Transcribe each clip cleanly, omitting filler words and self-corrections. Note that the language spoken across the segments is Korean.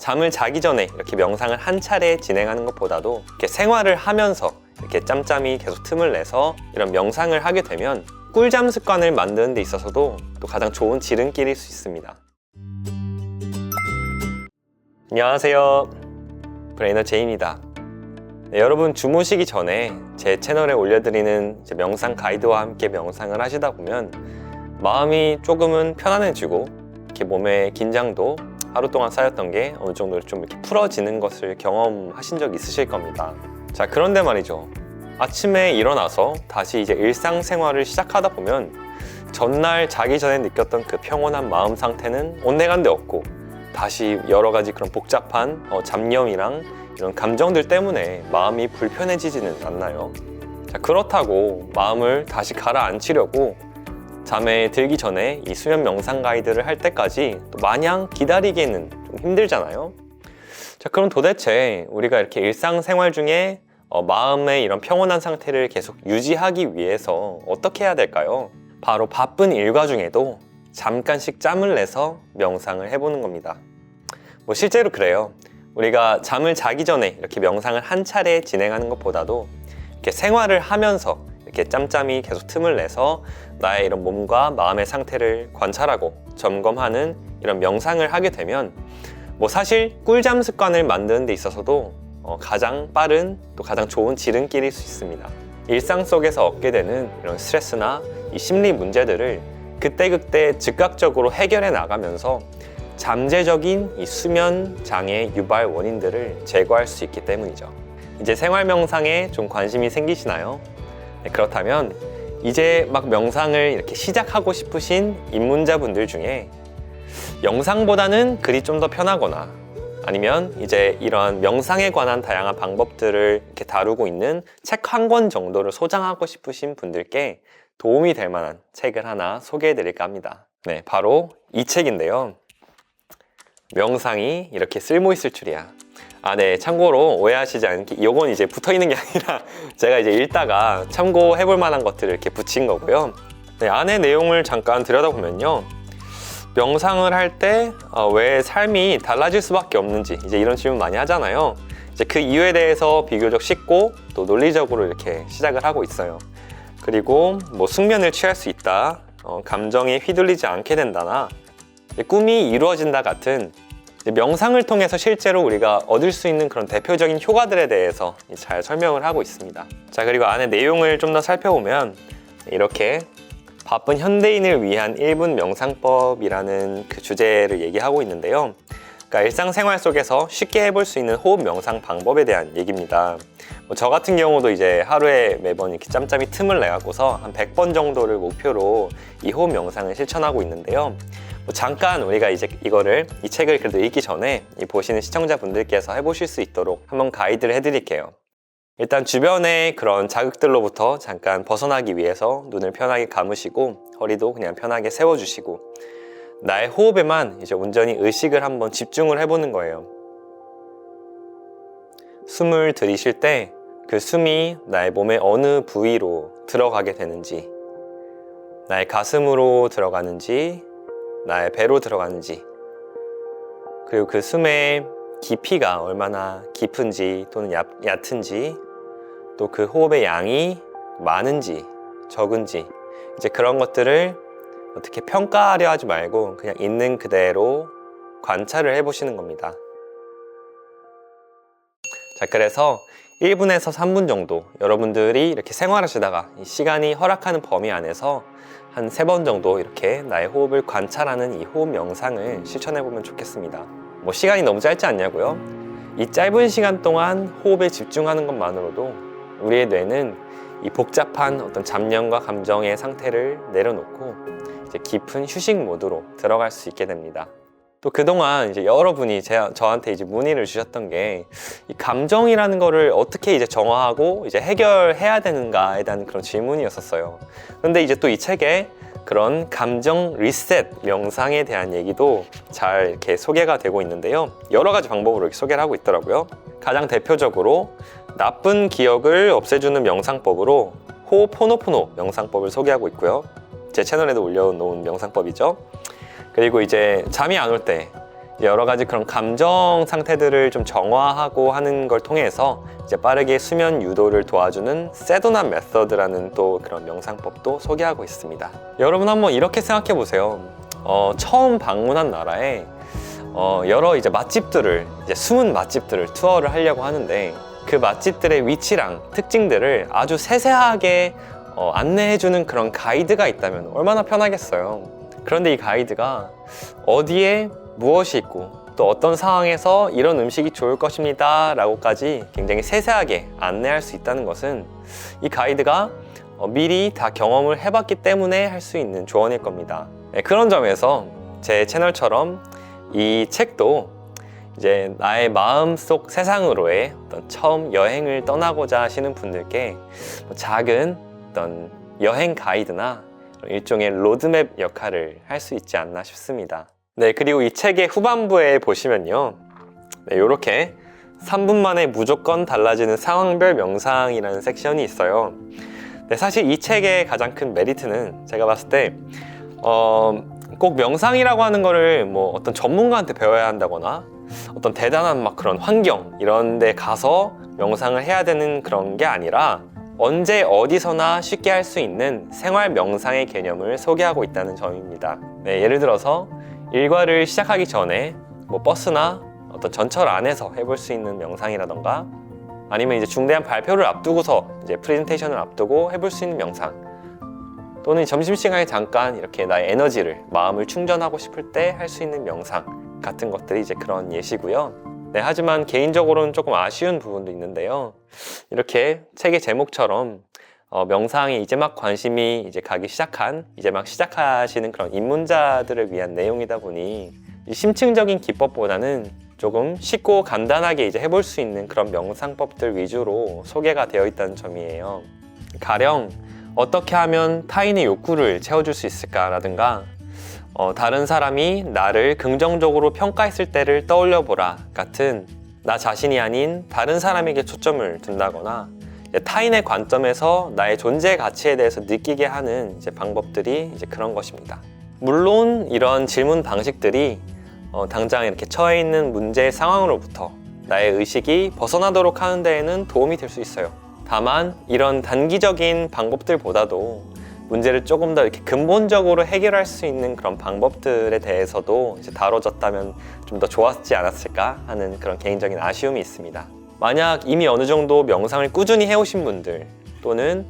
잠을 자기 전에 이렇게 명상을 한 차례 진행하는 것보다도 이렇게 생활을 하면서 이렇게 짬짬이 계속 틈을 내서 이런 명상을 하게 되면 꿀잠 습관을 만드는 데 있어서도 또 가장 좋은 지름길일 수 있습니다. 안녕하세요, 브레이너 제이입니다. 네, 여러분 주무시기 전에 제 채널에 올려드리는 명상 가이드와 함께 명상을 하시다 보면 마음이 조금은 편안해지고 이렇게 몸의 긴장도 하루 동안 쌓였던 게 어느 정도 좀 이렇게 풀어지는 것을 경험하신 적 있으실 겁니다. 자, 그런데 말이죠, 아침에 일어나서 다시 이제 일상생활을 시작하다 보면 전날 자기 전에 느꼈던 그 평온한 마음 상태는 온데간데 없고 다시 여러 가지 그런 복잡한 잡념이랑 이런 감정들 때문에 마음이 불편해지지는 않나요? 자, 그렇다고 마음을 다시 가라앉히려고 잠에 들기 전에 이 수면 명상 가이드를 할 때까지 또 마냥 기다리기에는 좀 힘들잖아요. 자, 그럼 도대체 우리가 이렇게 일상생활 중에 마음의 이런 평온한 상태를 계속 유지하기 위해서 어떻게 해야 될까요? 바로 바쁜 일과 중에도 잠깐씩 짬을 내서 명상을 해보는 겁니다. 실제로 그래요. 우리가 잠을 자기 전에 이렇게 명상을 한 차례 진행하는 것보다도 이렇게 생활을 하면서 이렇게 짬짬이 계속 틈을 내서 나의 이런 몸과 마음의 상태를 관찰하고 점검하는 이런 명상을 하게 되면 사실 꿀잠 습관을 만드는 데 있어서도 가장 빠른 또 가장 좋은 지름길일 수 있습니다. 일상 속에서 얻게 되는 이런 스트레스나 이 심리 문제들을 그때그때 즉각적으로 해결해 나가면서 잠재적인 이 수면 장애 유발 원인들을 제거할 수 있기 때문이죠. 이제 생활 명상에 좀 관심이 생기시나요? 네, 그렇다면 이제 막 명상을 이렇게 시작하고 싶으신 입문자분들 중에 영상보다는 글이 좀 더 편하거나 아니면 이제 이런 명상에 관한 다양한 방법들을 이렇게 다루고 있는 책 한 권 정도를 소장하고 싶으신 분들께 도움이 될 만한 책을 하나 소개해 드릴까 합니다. 네, 바로 이 책인데요. 명상이 이렇게 쓸모 있을 줄이야. 네, 참고로 오해하시지 않게 이건 이제 붙어 있는 게 아니라 제가 이제 읽다가 참고해 볼 만한 것들을 이렇게 붙인 거고요. 네, 안에 내용을 잠깐 들여다보면요. 명상을 할 때 왜 삶이 달라질 수밖에 없는지 이제 이런 질문 많이 하잖아요. 이제 그 이유에 대해서 비교적 쉽고 또 논리적으로 이렇게 시작을 하고 있어요. 그리고 숙면을 취할 수 있다, 감정에 휘둘리지 않게 된다나 꿈이 이루어진다 같은 명상을 통해서 실제로 우리가 얻을 수 있는 그런 대표적인 효과들에 대해서 잘 설명을 하고 있습니다. 자, 그리고 안에 내용을 좀 더 살펴보면 이렇게 바쁜 현대인을 위한 1분 명상법이라는 그 주제를 얘기하고 있는데요. 그러니까 일상생활 속에서 쉽게 해볼 수 있는 호흡 명상 방법에 대한 얘기입니다. 저 같은 경우도 이제 하루에 매번 이렇게 짬짬이 틈을 내갖고서 한 100번 정도를 목표로 이 호흡 명상을 실천하고 있는데요. 잠깐 우리가 이제 이 책을 그래도 읽기 전에 보시는 시청자분들께서 해보실 수 있도록 한번 가이드를 해드릴게요. 일단 주변의 그런 자극들로부터 잠깐 벗어나기 위해서 눈을 편하게 감으시고 허리도 그냥 편하게 세워주시고 나의 호흡에만 이제 온전히 의식을 한번 집중을 해보는 거예요. 숨을 들이쉴 때 그 숨이 나의 몸의 어느 부위로 들어가게 되는지, 나의 가슴으로 들어가는지, 나의 배로 들어가는지, 그리고 그 숨의 깊이가 얼마나 깊은지 또는 얕은지, 또 그 호흡의 양이 많은지 적은지 이제 그런 것들을 어떻게 평가하려 하지 말고 그냥 있는 그대로 관찰을 해보시는 겁니다. 자, 그래서 1분에서 3분 정도 여러분들이 이렇게 생활하시다가 이 시간이 허락하는 범위 안에서 한 3번 정도 이렇게 나의 호흡을 관찰하는 이 호흡 명상을 실천해보면 좋겠습니다. 시간이 너무 짧지 않냐고요? 이 짧은 시간 동안 호흡에 집중하는 것만으로도 우리의 뇌는 이 복잡한 어떤 잡념과 감정의 상태를 내려놓고 이제 깊은 휴식 모드로 들어갈 수 있게 됩니다. 또 그동안 이제 여러분이 저한테 이제 문의를 주셨던 게 이 감정이라는 거를 어떻게 이제 정화하고 이제 해결해야 되는가에 대한 그런 질문이었었어요. 그런데 이제 또 이 책에 그런 감정 리셋 명상에 대한 얘기도 잘 이렇게 소개가 되고 있는데요. 여러 가지 방법으로 이렇게 소개를 하고 있더라고요. 가장 대표적으로 나쁜 기억을 없애주는 명상법으로 호포노포노 명상법을 소개하고 있고요. 제 채널에도 올려놓은 명상법이죠. 그리고 이제 잠이 안 올 때 여러 가지 그런 감정 상태들을 좀 정화하고 하는 걸 통해서 이제 빠르게 수면 유도를 도와주는 세도나 메서드라는 또 그런 명상법도 소개하고 있습니다. 여러분 한번 이렇게 생각해 보세요. 처음 방문한 나라에 여러 이제 맛집들을 이제 숨은 맛집들을 투어를 하려고 하는데 그 맛집들의 위치랑 특징들을 아주 세세하게 안내해주는 그런 가이드가 있다면 얼마나 편하겠어요. 그런데 이 가이드가 어디에 무엇이 있고 또 어떤 상황에서 이런 음식이 좋을 것입니다 라고까지 굉장히 세세하게 안내할 수 있다는 것은 이 가이드가 미리 다 경험을 해봤기 때문에 할 수 있는 조언일 겁니다. 그런 점에서 제 채널처럼 이 책도 이제 나의 마음속 세상으로의 어떤 처음 여행을 떠나고자 하시는 분들께 작은 어떤 여행 가이드나 일종의 로드맵 역할을 할 수 있지 않나 싶습니다. 네, 그리고 이 책의 후반부에 보시면요. 네, 이렇게 3분 만에 무조건 달라지는 상황별 명상이라는 섹션이 있어요. 네, 사실 이 책의 가장 큰 메리트는 제가 봤을 때 꼭 명상이라고 하는 거를 뭐 어떤 전문가한테 배워야 한다거나 어떤 대단한 막 그런 환경 이런 데 가서 명상을 해야 되는 그런 게 아니라 언제 어디서나 쉽게 할 수 있는 생활 명상의 개념을 소개하고 있다는 점입니다. 네, 예를 들어서 일과를 시작하기 전에 뭐 버스나 어떤 전철 안에서 해볼 수 있는 명상이라던가 아니면 이제 중대한 발표를 앞두고서 이제 프레젠테이션을 앞두고 해볼 수 있는 명상 또는 점심시간에 잠깐 이렇게 나의 에너지를 마음을 충전하고 싶을 때 할 수 있는 명상 같은 것들이 이제 그런 예시고요. 네, 하지만 개인적으로는 조금 아쉬운 부분도 있는데요. 이렇게 책의 제목처럼 명상에 이제 막 관심이 이제 가기 시작한 이제 막 시작하시는 그런 입문자들을 위한 내용이다 보니 심층적인 기법보다는 조금 쉽고 간단하게 이제 해볼 수 있는 그런 명상법들 위주로 소개가 되어 있다는 점이에요. 가령 어떻게 하면 타인의 욕구를 채워줄 수 있을까라든가 다른 사람이 나를 긍정적으로 평가했을 때를 떠올려 보라 같은 나 자신이 아닌 다른 사람에게 초점을 둔다거나 타인의 관점에서 나의 존재 가치에 대해서 느끼게 하는 이제 방법들이 이제 그런 것입니다. 물론 이런 질문 방식들이 당장 이렇게 처해 있는 문제 상황으로부터 나의 의식이 벗어나도록 하는 데에는 도움이 될 수 있어요. 다만 이런 단기적인 방법들보다도 문제를 조금 더 이렇게 근본적으로 해결할 수 있는 그런 방법들에 대해서도 이제 다뤄졌다면 좀 더 좋았지 않았을까 하는 그런 개인적인 아쉬움이 있습니다. 만약 이미 어느 정도 명상을 꾸준히 해오신 분들 또는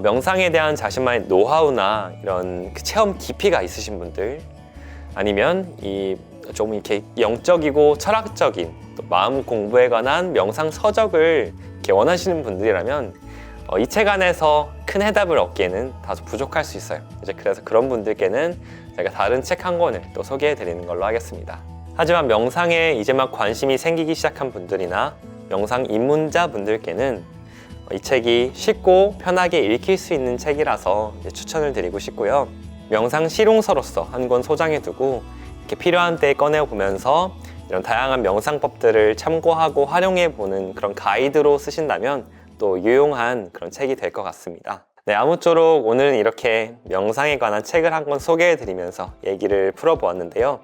명상에 대한 자신만의 노하우나 이런 그 체험 깊이가 있으신 분들 아니면 좀 이렇게 영적이고 철학적인 또 마음 공부에 관한 명상 서적을 이렇게 원하시는 분들이라면 이 책 안에서 큰 해답을 얻기에는 다소 부족할 수 있어요. 이제 그래서 그런 분들께는 제가 다른 책 한 권을 또 소개해 드리는 걸로 하겠습니다. 하지만 명상에 이제 막 관심이 생기기 시작한 분들이나 명상 입문자 분들께는 이 책이 쉽고 편하게 읽힐 수 있는 책이라서 추천을 드리고 싶고요. 명상 실용서로서 한 권 소장해 두고 이렇게 필요한 때 꺼내 보면서 이런 다양한 명상법들을 참고하고 활용해 보는 그런 가이드로 쓰신다면 또 유용한 그런 책이 될 것 같습니다. 네, 아무쪼록 오늘은 이렇게 명상에 관한 책을 한 권 소개해 드리면서 얘기를 풀어보았는데요.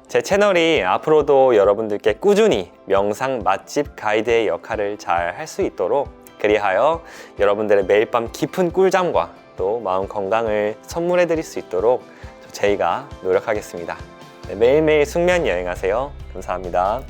제 채널이 앞으로도 여러분들께 꾸준히 명상 맛집 가이드의 역할을 잘 할 수 있도록 그리하여 여러분들의 매일 밤 깊은 꿀잠과 또 마음 건강을 선물해 드릴 수 있도록 저희가 노력하겠습니다. 네, 매일매일 숙면 여행하세요. 감사합니다.